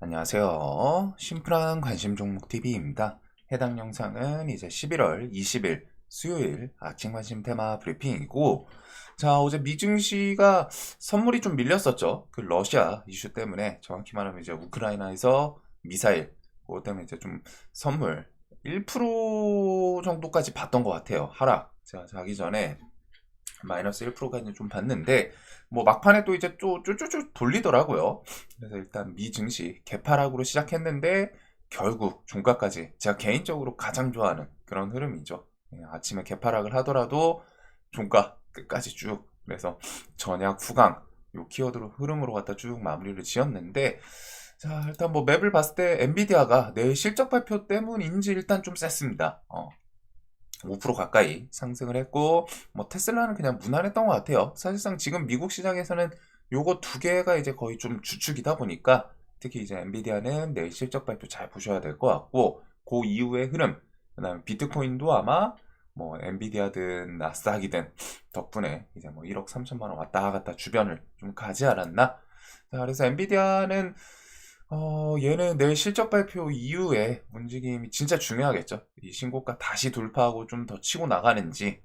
안녕하세요. 심플한 관심 종목 TV입니다. 해당 영상은 이제 11월 20일 수요일 아침 관심 테마 브리핑이고, 자, 어제 미증시가 선물이 좀 밀렸었죠. 그 러시아 이슈 때문에, 정확히 말하면 이제 우크라이나에서 미사일, 그것 때문에 이제 좀 선물 1% 정도까지 봤던 것 같아요. 하락. 제가 자기 전에 마이너스 1%까지 좀 봤는데, 뭐 막판에 또 이제 또 쭈쭈쭈 돌리더라고요. 그래서 일단 미 증시 개파락으로 시작했는데 결국 종가까지 제가 개인적으로 가장 좋아하는 그런 흐름이죠. 아침에 개파락을 하더라도 종가 끝까지 쭉, 그래서 전약 후강 요 키워드로 흐름으로 갖다 쭉 마무리를 지었는데, 자, 일단 뭐 맵을 봤을 때 엔비디아가 내일 실적 발표 때문인지 일단 좀 셌습니다. 5% 가까이 상승을 했고, 뭐 테슬라는 그냥 무난했던 것 같아요. 사실상 지금 미국 시장에서는 요거 두 개가 이제 거의 좀 주축이다 보니까, 특히 이제 엔비디아는 내일 실적 발표 잘 보셔야 될 것 같고, 그 이후의 흐름, 그다음에 비트코인도 아마 뭐 엔비디아든 나스닥이든 덕분에 이제 뭐 1억 3천만 원 왔다 갔다 주변을 좀 가지 않았나. 자, 그래서 엔비디아는 얘는 내일 실적 발표 이후에 움직임이 진짜 중요하겠죠. 이 신고가 다시 돌파하고 좀 더 치고 나가는지,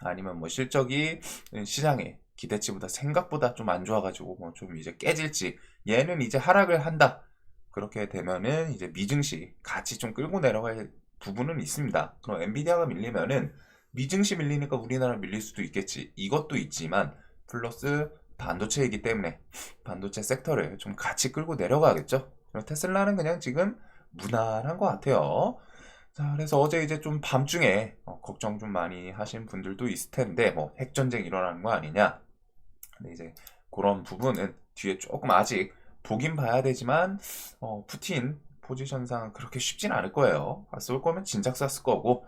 아니면 뭐 실적이 시장의 기대치보다 생각보다 좀 안 좋아가지고 뭐 좀 이제 깨질지, 얘는 이제 하락을 한다. 그렇게 되면은 이제 미증시 같이 좀 끌고 내려갈 부분은 있습니다. 그럼 엔비디아가 밀리면은 미증시 밀리니까 우리나라 밀릴 수도 있겠지. 이것도 있지만 플러스 반도체이기 때문에 반도체 섹터를 좀 같이 끌고 내려가겠죠. 그럼 테슬라는 그냥 지금 무난한 것 같아요. 자, 그래서 어제 이제 좀 밤중에 걱정 좀 많이 하신 분들도 있을 텐데, 뭐 핵전쟁 일어나는 거 아니냐. 근데 이제 그런 부분은 뒤에 조금 아직 보긴 봐야 되지만, 푸틴 포지션상 그렇게 쉽진 않을 거예요. 쏠 거면 진작 쐈을 거고.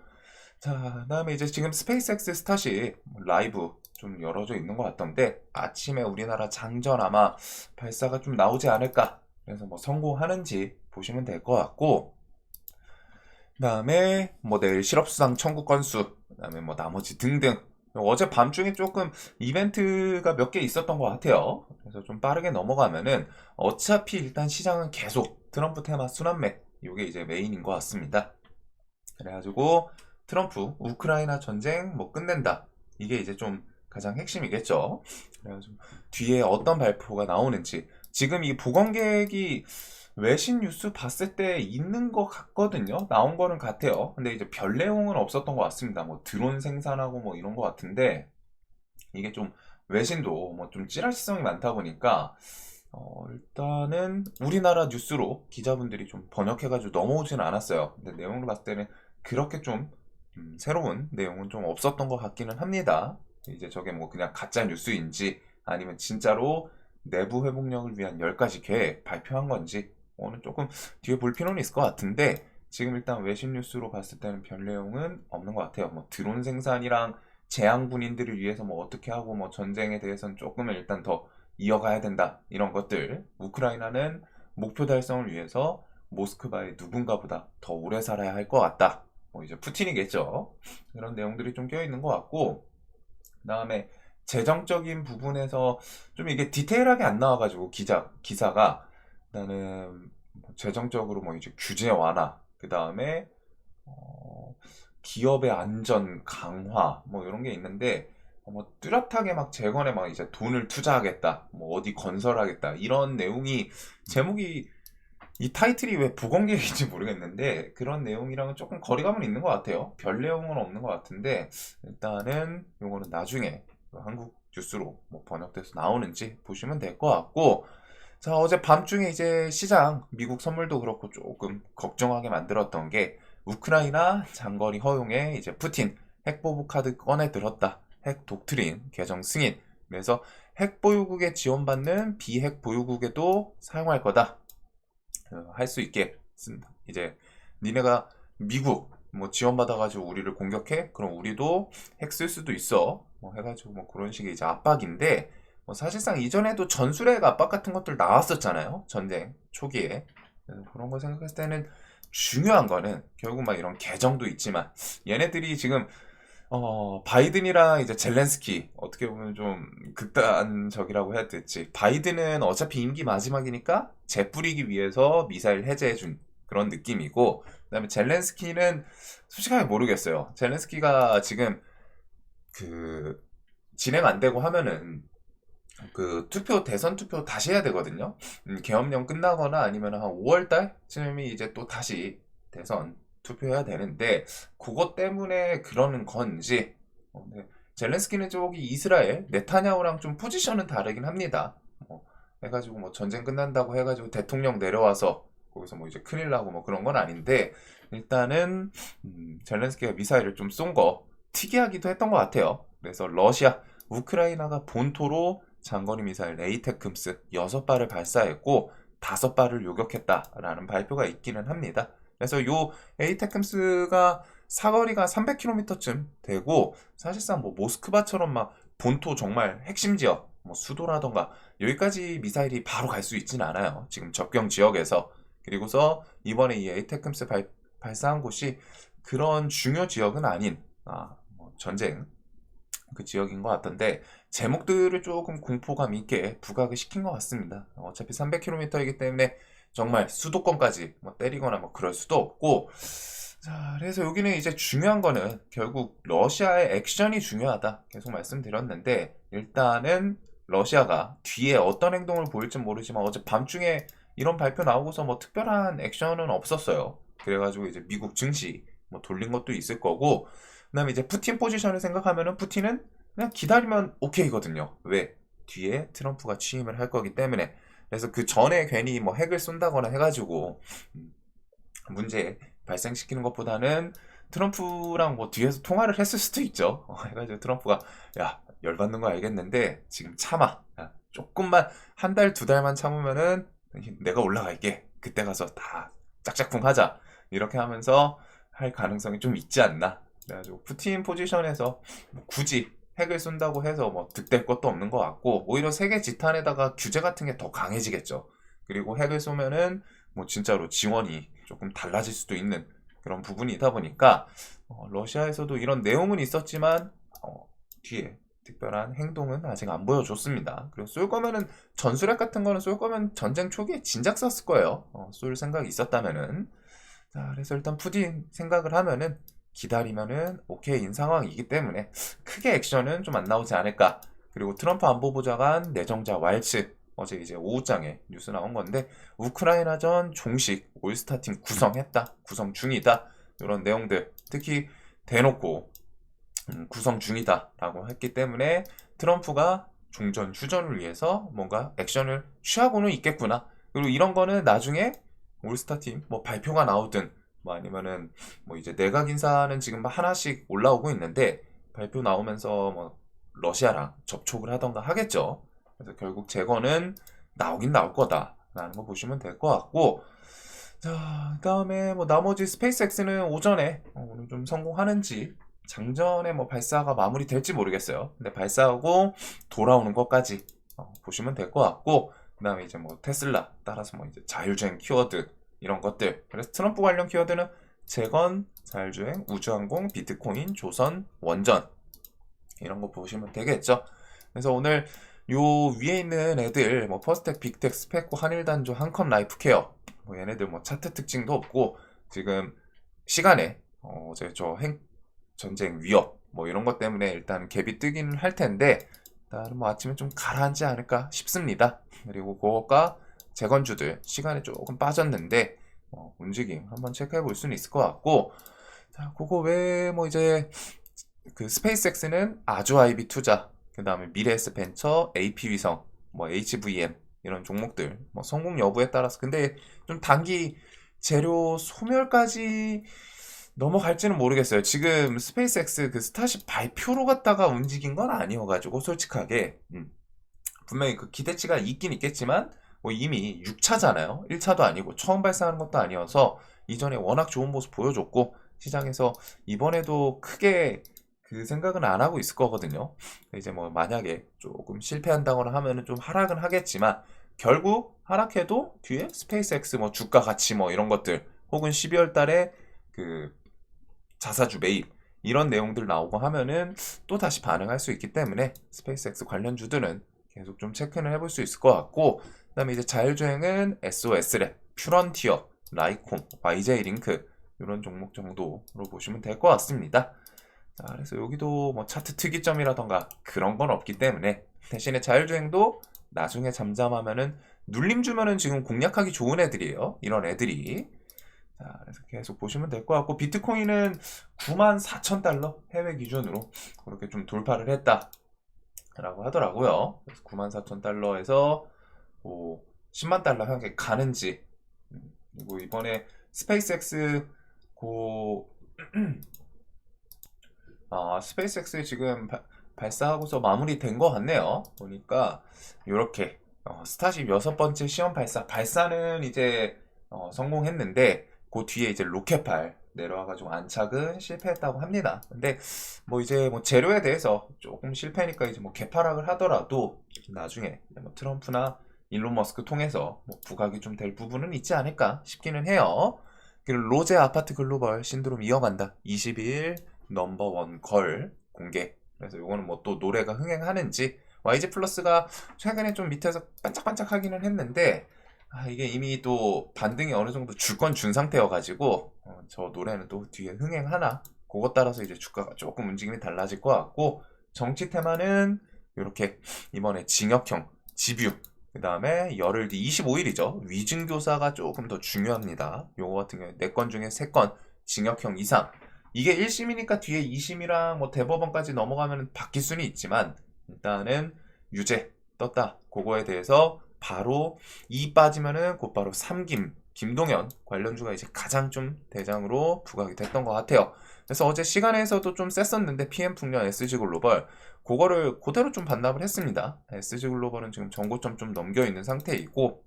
자, 그다음에 이제 지금 스페이스X 스타시 라이브 좀 열어져 있는 것 같던데, 아침에 우리나라 장전 아마 발사가 좀 나오지 않을까. 그래서 뭐 성공하는지 보시면 될 것 같고, 그다음에 뭐 내일 실업수당 청구 건수, 그다음에 뭐 나머지 등등. 어제 밤중에 조금 이벤트가 몇 개 있었던 것 같아요. 그래서 좀 빠르게 넘어가면은 어차피 일단 시장은 계속 트럼프 테마 순환매, 이게 이제 메인인 것 같습니다. 그래가지고 트럼프 우크라이나 전쟁 뭐 끝낸다, 이게 이제 좀 가장 핵심이겠죠. 그래가지고 뒤에 어떤 발표가 나오는지, 지금 이 보건 계획이 외신 뉴스 봤을 때 있는 것 같거든요. 나온 거는 같아요. 근데 이제 별 내용은 없었던 것 같습니다. 뭐 드론 생산하고 뭐 이런 것 같은데, 이게 좀 외신도 뭐 좀 찌라시성이 많다 보니까 일단은 우리나라 뉴스로 기자분들이 좀 번역해가지고 넘어오지는 않았어요. 근데 내용을 봤을 때는 그렇게 좀 새로운 내용은 좀 없었던 것 같기는 합니다. 이제 저게 뭐 그냥 가짜 뉴스인지 아니면 진짜로 내부 회복력을 위한 10가지 계획 발표한 건지, 오늘 조금 뒤에 볼 필요는 있을 것 같은데, 지금 일단 외신 뉴스로 봤을 때는 별 내용은 없는 것 같아요. 뭐 드론 생산이랑 재향 군인들을 위해서 뭐 어떻게 하고 뭐 전쟁에 대해서는 조금은 일단 더 이어가야 된다, 이런 것들. 우크라이나는 목표 달성을 위해서 모스크바의 누군가보다 더 오래 살아야 할 것 같다, 뭐 이제 푸틴이겠죠. 그런 내용들이 좀 껴 있는 것 같고, 그다음에 재정적인 부분에서 좀 이게 디테일하게 안 나와가지고 기사가, 나는 재정적으로 뭐 이제 규제 완화, 그 다음에 어, 기업의 안전 강화 뭐 이런 게 있는데, 뭐 뚜렷하게 막 재건에 막 이제 돈을 투자하겠다, 뭐 어디 건설하겠다, 이런 내용이, 제목이, 이 타이틀이 왜 부공개인지 모르겠는데 그런 내용이랑은 조금 거리감은 있는 것 같아요. 별 내용은 없는 것 같은데, 일단은 요거는 나중에 한국 뉴스로 뭐 번역돼서 나오는지 보시면 될 것 같고, 자, 어제 밤중에 이제 시장 미국 선물도 그렇고 조금 걱정하게 만들었던 게, 우크라이나 장거리 허용에 이제 푸틴 핵보복 카드 꺼내 들었다, 핵 독트린 개정 승인, 그래서 핵 보유국에 지원받는 비핵 보유국에도 사용할 거다, 할 수 있게 이제 니네가 미국 뭐 지원받아가지고 우리를 공격해? 그럼 우리도 핵 쓸 수도 있어, 뭐 해가지고 뭐 그런 식의 이제 압박인데, 뭐 사실상 이전에도 전술핵 압박 같은 것들 나왔었잖아요, 전쟁 초기에. 그래서 그런 거 생각했을 때는 중요한 거는 결국 막 이런 개정도 있지만, 얘네들이 지금 바이든이랑 이제 젤렌스키 어떻게 보면 좀 극단적이라고 해야 될지 바이든은 어차피 임기 마지막이니까 재뿌리기 위해서 미사일 해제해준 그런 느낌이고 그다음에 젤렌스키는 솔직하게 모르겠어요. 젤렌스키가 지금 그 진행 안 되고 하면은 그 대선 투표 다시 해야 되거든요. 계엄령 끝나거나 아니면 한 5월 달쯤이 이제 또 다시 대선 투표해야 되는데 그것 때문에 그러는 건지 네. 젤렌스키는 저기 이스라엘 네타냐후랑 좀 포지션은 다르긴 합니다. 해가지고 뭐 전쟁 끝난다고 해가지고 대통령 내려와서 거기서 뭐 이제 큰일 나고 뭐 그런 건 아닌데 일단은 젤렌스키가 미사일을 좀 쏜 거 특이하기도 했던 것 같아요. 그래서 우크라이나가 본토로 장거리 미사일 에이테크임스 6발을 발사했고 5발을 요격했다라는 발표가 있기는 합니다. 그래서 요 에이테크임스가 사거리가 300km쯤 되고 사실상 뭐 모스크바처럼 막 본토 정말 핵심 지역 뭐 수도라던가 여기까지 미사일이 바로 갈 수 있진 않아요. 지금 접경 지역에서 그리고서 이번에 이 에이테크임스 발사한 곳이 그런 중요 지역은 아닌 뭐 전쟁 그 지역인 것 같던데 제목들을 조금 공포감 있게 부각을 시킨 것 같습니다. 어차피 300km이기 때문에 정말 수도권까지 뭐 때리거나 뭐 그럴 수도 없고 자 그래서 여기는 이제 중요한 거는 결국 러시아의 액션이 중요하다 계속 말씀드렸는데 일단은 러시아가 뒤에 어떤 행동을 보일지 모르지만 어제 밤중에 이런 발표 나오고서 뭐 특별한 액션은 없었어요. 그래가지고 이제 미국 증시 뭐 돌린 것도 있을 거고 그다음에 이제 푸틴 포지션을 생각하면은 푸틴은 그냥 기다리면 오케이거든요. 왜? 뒤에 트럼프가 취임을 할 거기 때문에. 그래서 그 전에 괜히 뭐 핵을 쏜다거나 해가지고 문제 발생시키는 것보다는 트럼프랑 뭐 뒤에서 통화를 했을 수도 있죠. 해가지고 트럼프가 야 열받는 거 알겠는데 지금 참아. 야, 조금만 한 달, 2달만 참으면은 내가 올라갈게. 그때 가서 다 짝짝꿍 하자. 이렇게 하면서 할 가능성이 좀 있지 않나. 그래가지고 푸틴 포지션에서 뭐 굳이 핵을 쏜다고 해서 뭐 득될 것도 없는 것 같고 오히려 세계 지탄에다가 규제 같은 게 더 강해지겠죠. 그리고 핵을 쏘면은 뭐 진짜로 지원이 조금 달라질 수도 있는 그런 부분이다 보니까 러시아에서도 이런 내용은 있었지만 뒤에 특별한 행동은 아직 안 보여줬습니다. 그리고 쏠 거면은 전술핵 같은 거는 쏠 거면 전쟁 초기에 진작 쐈을 거예요. 쏠 생각이 있었다면은 자 그래서 일단 푸틴 생각을 하면은 기다리면은 오케이인 상황이기 때문에 크게 액션은 좀 안 나오지 않을까. 그리고 트럼프 안보보좌관 내정자 왈츠 어제 이제 오후장에 뉴스 나온 건데 우크라이나전 종식 올스타팀 구성했다, 구성 중이다 이런 내용들 특히 대놓고 구성 중이다라고 했기 때문에 트럼프가 종전 휴전을 위해서 뭔가 액션을 취하고는 있겠구나. 그리고 이런 거는 나중에 올스타팀 뭐 발표가 나오든 뭐 아니면은 뭐 이제 내각 인사는 지금 하나씩 올라오고 있는데 발표 나오면서 뭐 러시아랑 접촉을 하던가 하겠죠. 그래서 결국 재건은 나오긴 나올 거다라는 거 보시면 될 것 같고 자 그다음에 뭐 나머지 스페이스X는 오전에 오늘 좀 성공하는지 장전에 뭐 발사가 마무리될지 모르겠어요. 근데 발사하고 돌아오는 것까지 보시면 될 것 같고 그다음에 이제 뭐 테슬라 따라서 뭐 이제 자율주행 키워드 이런 것들 그래서 트럼프 관련 키워드는 재건, 자율주행, 우주항공, 비트코인, 조선, 원전 이런 거 보시면 되겠죠. 그래서 오늘 요 위에 있는 애들 뭐 퍼스텍, 빅텍, 스펙코, 한일단조, 한컴, 라이프케어 뭐 얘네들 뭐 차트 특징도 없고 지금 시간에 어제 저 전쟁 위협 뭐 이런 것 때문에 일단 갭이 뜨긴 할 텐데 일단 뭐 아침에 좀 가라앉지 않을까 싶습니다. 그리고 그거가 재건주들 시간에 조금 빠졌는데 움직임 한번 체크해 볼 수는 있을 것 같고 자 그거 외에 뭐 이제 그 스페이스X는 아주 아이비 투자 그 다음에 미래에스 벤처, AP위성, 뭐 HVM 이런 종목들 뭐 성공 여부에 따라서 근데 좀 단기 재료 소멸까지 넘어갈지는 모르겠어요. 지금 스페이스X 그 스타쉽 발표로 갖다가 움직인 건 아니어가지고 솔직하게 분명히 그 기대치가 있긴 있겠지만 뭐 이미 6차잖아요. 1차도 아니고 처음 발사하는 것도 아니어서 이전에 워낙 좋은 모습 보여줬고 시장에서 이번에도 크게 그 생각은 안 하고 있을 거거든요. 이제 뭐 만약에 조금 실패한다거나 하면은 좀 하락은 하겠지만 결국 하락해도 뒤에 스페이스X 뭐 주가 가치 뭐 이런 것들 혹은 12월 달에 그 자사주 매입 이런 내용들 나오고 하면은 또 다시 반응할 수 있기 때문에 스페이스X 관련주들은 계속 좀 체크는 해볼 수 있을 것 같고, 그다음에 이제 자율주행은 SOS랩, 퓨런티어, 라이콤, YJ링크 이런 종목 정도로 보시면 될 것 같습니다. 자, 그래서 여기도 뭐 차트 특이점이라던가 그런 건 없기 때문에, 대신에 자율주행도 나중에 잠잠하면은 눌림 주면은 지금 공략하기 좋은 애들이에요. 이런 애들이. 자, 그래서 계속 보시면 될 것 같고, 비트코인은 94,000달러 해외 기준으로 그렇게 좀 돌파를 했다라고 하더라고요. 그래서 94,000달러에서 뭐 10만 달러 향해 가는지, 그리고 이번에 스페이스X 고 스페이스X 지금 발사하고서 마무리된 것 같네요. 보니까 이렇게 스타쉽 6번째 시험 발사는 이제 성공했는데, 그 뒤에 이제 로켓발 내려와가지고 안착은 실패했다고 합니다. 근데 뭐 이제 뭐 재료에 대해서 조금 실패니까 이제 뭐 개파락을 하더라도 나중에 뭐 트럼프나 일론 머스크 통해서 뭐 부각이 좀 될 부분은 있지 않을까 싶기는 해요. 그리고 로제 아파트 글로벌 신드롬 이어간다. 22일 넘버원 걸 공개. 그래서 요거는 뭐 또 노래가 흥행하는지, YG 플러스가 최근에 좀 밑에서 반짝반짝 하기는 했는데, 이게 이미 또 반등이 어느 정도 줄 건 준 상태여가지고 저 노래는 또 뒤에 흥행하나, 그것 따라서 이제 주가가 조금 움직임이 달라질 것 같고, 정치 테마는 이렇게 이번에 징역형 집유, 그 다음에 열흘 뒤 25일이죠. 위증교사가 조금 더 중요합니다. 요거 같은 경우에 4건 중에 3건 징역형 이상. 이게 1심이니까 뒤에 2심이랑 뭐 대법원까지 넘어가면 바뀔 수는 있지만, 일단은 유죄 떴다. 그거에 대해서 바로 2 빠지면은 곧바로 3김 김동연 관련주가 이제 가장 좀 대장으로 부각이 됐던 것 같아요. 그래서 어제 시간에서도 좀 셌었는데 PM 풍년 SG글로벌 그거를 그대로 좀 반납을 했습니다. SG글로벌은 지금 전고점 좀 넘겨 있는 상태이고,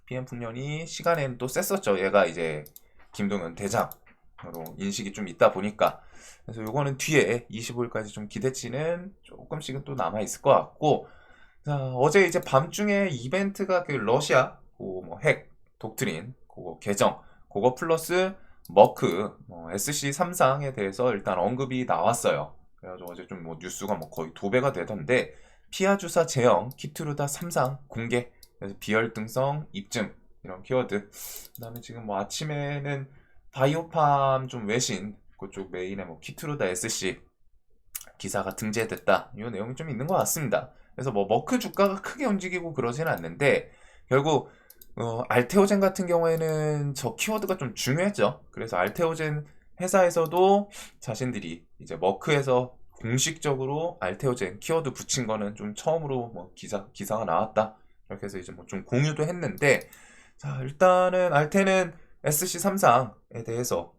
PM 풍년이 시간에는 또 셌었죠. 얘가 이제 김동연 대장으로 인식이 좀 있다 보니까. 그래서 요거는 뒤에 25일까지 좀 기대치는 조금씩은 또 남아 있을 것 같고, 자, 어제 이제 밤중에 이벤트가 그 러시아 뭐 핵 독트린 그거 개정, 그거 플러스 머크 SC 3상에 대해서 일단 언급이 나왔어요. 그래가지고 어제 좀 뭐 뉴스가 뭐 거의 도배가 되던데, 피하 주사 제형 키트루다 3상 공개, 그래서 비혈등성 입증 이런 키워드. 그다음에 지금 뭐 아침에는 바이오팜 좀 외신 그쪽 메인에 뭐 키트루다 SC 기사가 등재됐다, 이 내용이 좀 있는 것 같습니다. 그래서 뭐 머크 주가가 크게 움직이고 그러지는 않는데, 결국 알테오젠 같은 경우에는 저 키워드가 좀 중요했죠. 그래서 알테오젠 회사에서도 자신들이 이제 머크에서 공식적으로 알테오젠 키워드 붙인 거는 좀 처음으로 뭐 기사가 나왔다, 이렇게 해서 이제 뭐 좀 공유도 했는데, 자, 일단은 알테는 SC3상에 대해서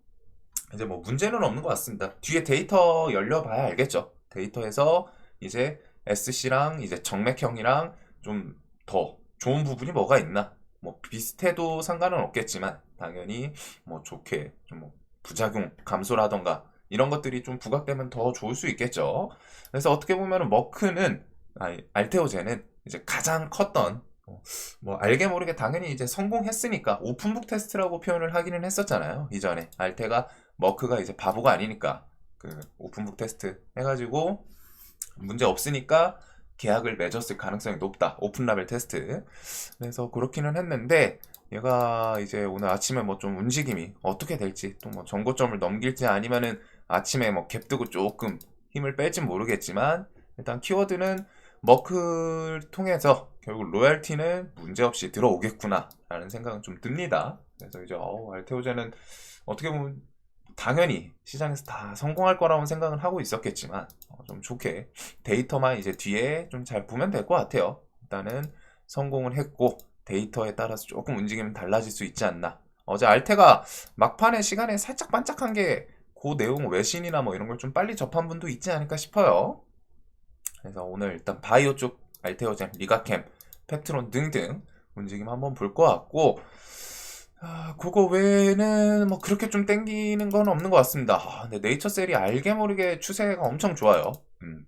이제 뭐 문제는 없는 것 같습니다. 뒤에 데이터 열려봐야 알겠죠. 데이터에서 이제 SC랑 이제 정맥형이랑 좀 더 좋은 부분이 뭐가 있나. 뭐 비슷해도 상관은 없겠지만, 당연히 뭐 좋게 좀 뭐 부작용 감소라던가 이런 것들이 좀 부각되면 더 좋을 수 있겠죠. 그래서 어떻게 보면 머크는, 알테오젠은 이제 가장 컸던, 뭐 알게 모르게 당연히 이제 성공했으니까 오픈북 테스트라고 표현을 하기는 했었잖아요. 이전에 알테가 머크가 이제 바보가 아니니까 그 오픈북 테스트 해가지고 문제 없으니까 계약을 맺었을 가능성이 높다. 오픈라벨 테스트. 그래서 그렇기는 했는데, 얘가 이제 오늘 아침에 뭐 좀 움직임이 어떻게 될지, 또 뭐 전고점을 넘길지 아니면은 아침에 뭐 갭 뜨고 조금 힘을 뺄지 모르겠지만, 일단 키워드는 머크를 통해서 결국 로열티는 문제없이 들어오겠구나 라는 생각은 좀 듭니다. 그래서 이제 알테오젠은 어떻게 보면 당연히 시장에서 다 성공할 거라고 생각은 하고 있었겠지만, 좀 좋게 데이터만 이제 뒤에 좀 잘 보면 될 것 같아요. 일단은 성공을 했고, 데이터에 따라서 조금 움직이면 달라질 수 있지 않나. 어제 알테가 막판에 시간에 살짝 반짝한 게 그 내용 외신이나 뭐 이런 걸 좀 빨리 접한 분도 있지 않을까 싶어요. 그래서 오늘 일단 바이오 쪽 알테오젠, 리가캠, 팩트론 등등 움직임 한번 볼 것 같고, 그거 외에는 뭐 그렇게 좀 땡기는 건 없는 것 같습니다. 근데 네이처셀이 알게 모르게 추세가 엄청 좋아요.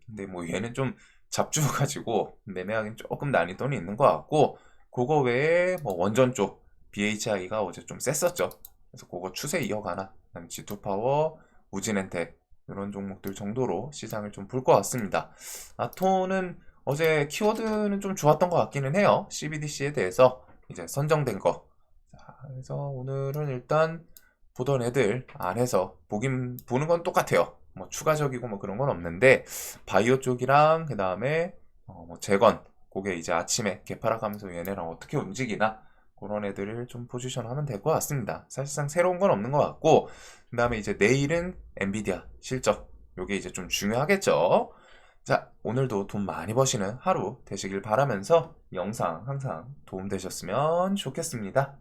근데 뭐 얘는 좀 잡주가지고 매매하기는 조금 난이도는 있는 것 같고, 그거 외에 뭐 원전 쪽 BHI가 어제 좀 셌었죠. 그래서 그거 추세 이어가나. 그다음에 G2파워, 우진엔텍 그런 종목들 정도로 시장을 좀 볼 것 같습니다. 아토는 어제 키워드는 좀 좋았던 것 같기는 해요. CBDC에 대해서 이제 선정된 거. 자, 그래서 오늘은 일단 보던 애들 안에서 보는 건 똑같아요. 뭐 추가적이고 뭐 그런 건 없는데 바이오 쪽이랑 그 다음에 뭐 재건 그게 이제 아침에 개파락하면서 얘네랑 어떻게 움직이나 그런 애들을 좀 포지션 하면 될 것 같습니다. 사실상 새로운 건 없는 것 같고 그 다음에 이제 내일은 엔비디아 실적 요게 이제 좀 중요하겠죠. 자, 오늘도 돈 많이 버시는 하루 되시길 바라면서 영상 항상 도움되셨으면 좋겠습니다.